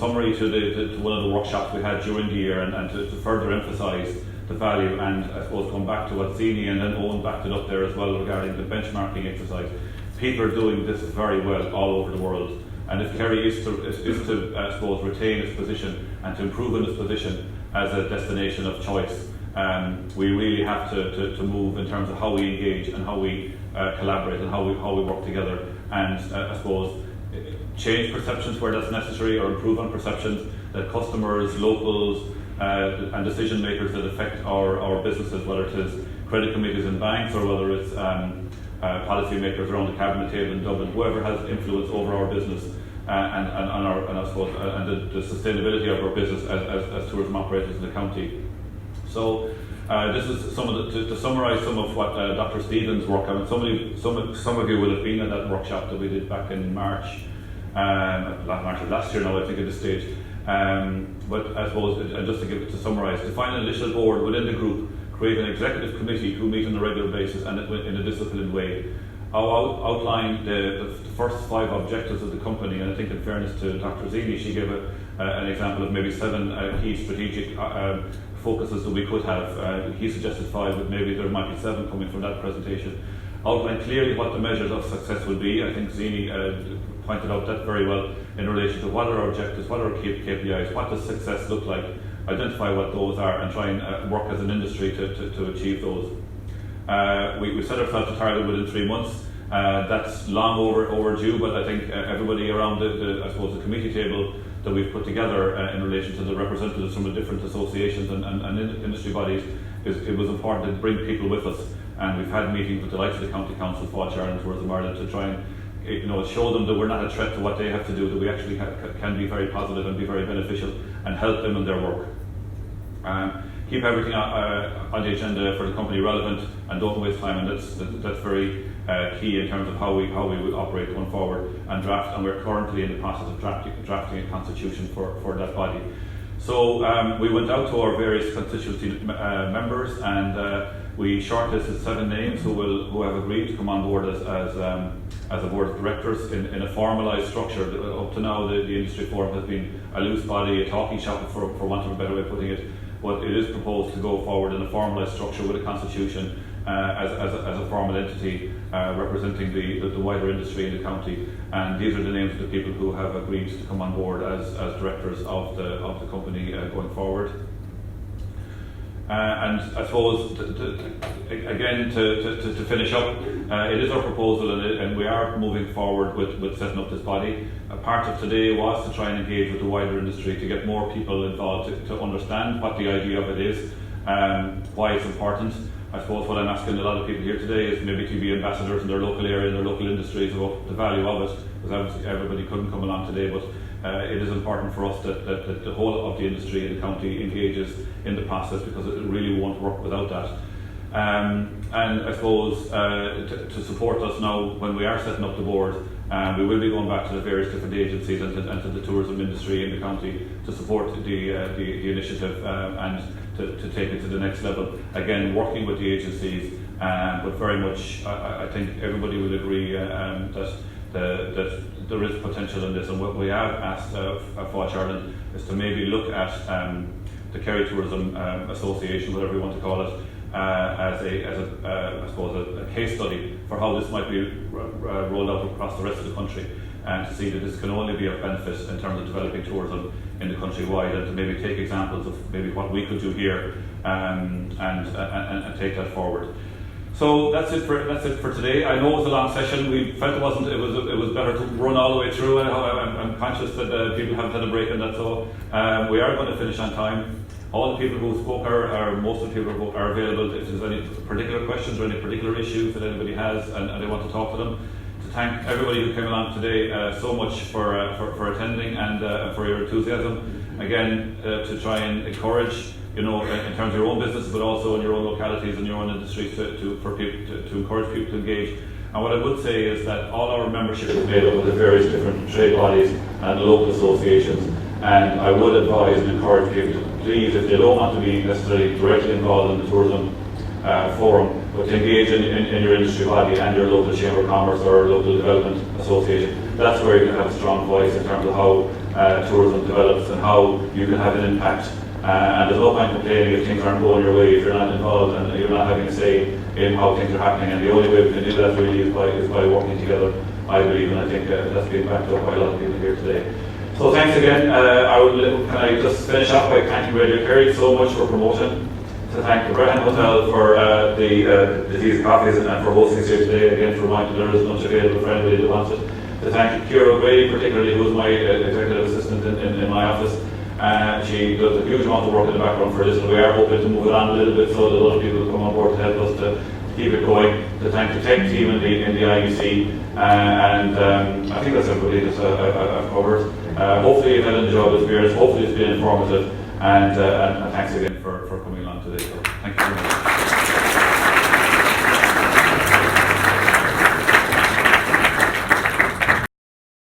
summary to one of the workshops we had during the year, and to further emphasise the value, and I suppose come back to what Zini and then Eoghan backed it up there as well regarding the benchmarking exercise. People are doing this very well all over the world, and if Kerry is to I suppose retain its position and to improve in its position as a destination of choice, we really have to move in terms of how we engage and how we collaborate and how we work together, and I suppose change perceptions where that's necessary, or improve on perceptions that customers, locals and decision makers that affect our businesses, whether it is credit committees and banks, or whether it's policy makers around the cabinet table in Dublin, whoever has influence over our business and I suppose the sustainability of our business as tourism operators in the county. So this is to summarise some of what Dr. Stephen's work on. Some of you will have been at that workshop that we did back in March of last year now, I think, at this stage. But I suppose, and just to summarise, define an initial board within the group, create an executive committee who meet on a regular basis and in a disciplined way. I'll outline the first 5 objectives of the company, and I think in fairness to Dr. Zini, she gave an example of maybe 7 key strategic focuses that we could have. He suggested 5, but maybe there might be 7 coming from that presentation. Outline clearly what the measures of success will be. I think Zini pointed out that very well in relation to what are our objectives, what are our KPIs, what does success look like, identify what those are, and try and work as an industry to achieve those. We set ourselves a target within 3 months. That's long overdue, but I think everybody around I suppose the committee table that we've put together in relation to the representatives from the different associations and industry bodies, it was important to bring people with us, and we've had meetings with the likes of the County Council, Fáilte Ireland, Tourism Ireland, to try and show them that we're not a threat to what they have to do, that we actually can be very positive and be very beneficial and help them in their work. Keep everything on the agenda for the company relevant, and don't waste time, and that's very key in terms of how we will operate going forward, and we're currently in the process of drafting a constitution for that body. So we went out to our various constituency members, and we shortlisted 7 names who have agreed to come on board as a board of directors in a formalised structure. Up to now, the industry forum has been a loose body, a talking shop, for want of a better way of putting it. But it is proposed to go forward in a formalised structure with a constitution as a formal entity representing the wider industry in the county. And these are the names of the people who have agreed to come on board as directors of the company going forward. And I suppose, again, to finish up, it is our proposal, and we are moving forward with setting up this body. A part of today was to try and engage with the wider industry to get more people involved, to understand what the idea of it is, why it's important. I suppose what I'm asking a lot of people here today is maybe to be ambassadors in their local area, in their local industries, about the value of it, because obviously everybody couldn't come along today, but it is important for us that the whole of the industry in the county engages in the process, because it really won't work without that. And I suppose to support us now when we are setting up the board, we will be going back to the various different agencies and to the tourism industry in the county to support the initiative and to take it to the next level. Again, working with the agencies, but very much I think everybody will agree that there is potential in this, and what we have asked Fáilte Ireland is to maybe look at the Kerry Tourism Association, whatever you want to call it, as I suppose a case study for how this might be rolled out across the rest of the country, and to see that this can only be of benefit in terms of developing tourism in the countrywide, and to maybe take examples of maybe what we could do here and take that forward. So that's it for today. I know it was a long session. We felt it was better to run all the way through, and I'm conscious that people haven't had a break on that, so we are going to finish on time. All the people who spoke most of the people who are available if there's any particular questions or any particular issues that anybody has and they want to talk to them. To thank everybody who came along today so much for attending and for your enthusiasm. Again, to try and encourage, in terms of your own business, but also in your own localities and your own industries, to encourage people to engage. And what I would say is that all our membership is made up of the various different trade bodies and local associations. And I would advise and encourage people to please, if they don't want to be necessarily directly involved in the tourism forum, but to engage in your industry body and your local chamber of commerce or local development association. That's where you can have a strong voice in terms of how tourism develops and how you can have an impact. And there's no point complaining if things aren't going your way, if you're not involved and you're not having a say in how things are happening. And the only way we can do that really is by working together, I believe, and I think that's been backed up by a lot of people here today. So thanks again. Can I just finish off by thanking Radio Kerry so much for promotion, to thank the Brehon Hotel for the teas and coffees and for hosting us here today, again for reminding there is lunch available for anybody that wants it. To thank Kerry particularly, who's my executive assistant in my office. She does a huge amount of work in the background for this, and we are hoping to move it on a little bit so that other people will come on board to help us to keep it going. To thank the tech team in the IEC, and I think that's everybody that I've covered. Hopefully you've had an enjoyable experience, hopefully it's been informative, and thanks again for coming along today.